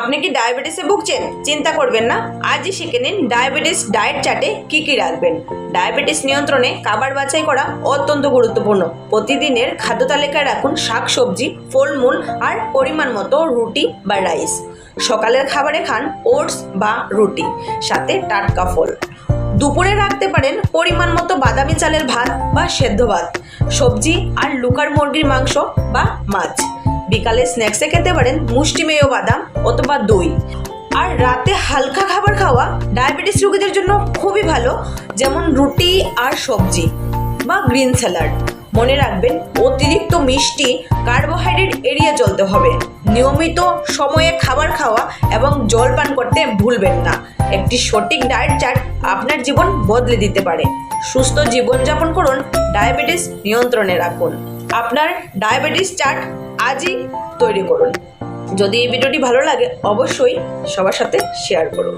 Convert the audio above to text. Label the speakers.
Speaker 1: আপনি কি ডায়াবেটিসে ভুগছেন? চিন্তা করবেন না, আজই শিখে নিন ডায়াবেটিস ডায়েট চার্টে কি কি রাখবেন। ডায়াবেটিস নিয়ন্ত্রণে খাবার বাছাই করা অত্যন্ত গুরুত্বপূর্ণ। প্রতিদিনের খাদ্য তালিকায় রাখুন শাকসবজি, ফলমূল আর পরিমাণ মতো রুটি বা রাইস। সকালের খাবারে খান ওটস বা রুটি, সাথে টাটকা ফল। দুপুরে রাখতে পারেন পরিমাণ মতো বাদামি চালের ভাত বা সেদ্ধ ভাত, সবজি আর লুকার মুরগির মাংস বা মাছ। বিকালে স্ন্যাক্সে খেতে পারেন মুষ্টিমেয় বাদাম অথবা দই। আর রাতে হালকা খাবার খাওয়া ডায়াবেটিস রোগীদের জন্য খুবই ভালো, যেমন রুটি আর সবজি বা গ্রিন স্যালাড। মনে রাখবেন, অতিরিক্ত মিষ্টি, কার্বোহাইড্রেট এড়িয়ে চলতে হবে। নিয়মিত সময়ে খাবার খাওয়া এবং জল পান করতে ভুলবেন না। একটি সঠিক ডায়েট চার্ট আপনার জীবন বদলে দিতে পারে। সুস্থ জীবনযাপন করুন, ডায়াবেটিস নিয়ন্ত্রণে রাখুন। আপনার ডায়াবেটিস চার্ট আজই তৈরি করুন। যদি এই ভিডিওটি ভালো লাগে, অবশ্যই সবার সাথে শেয়ার করুন।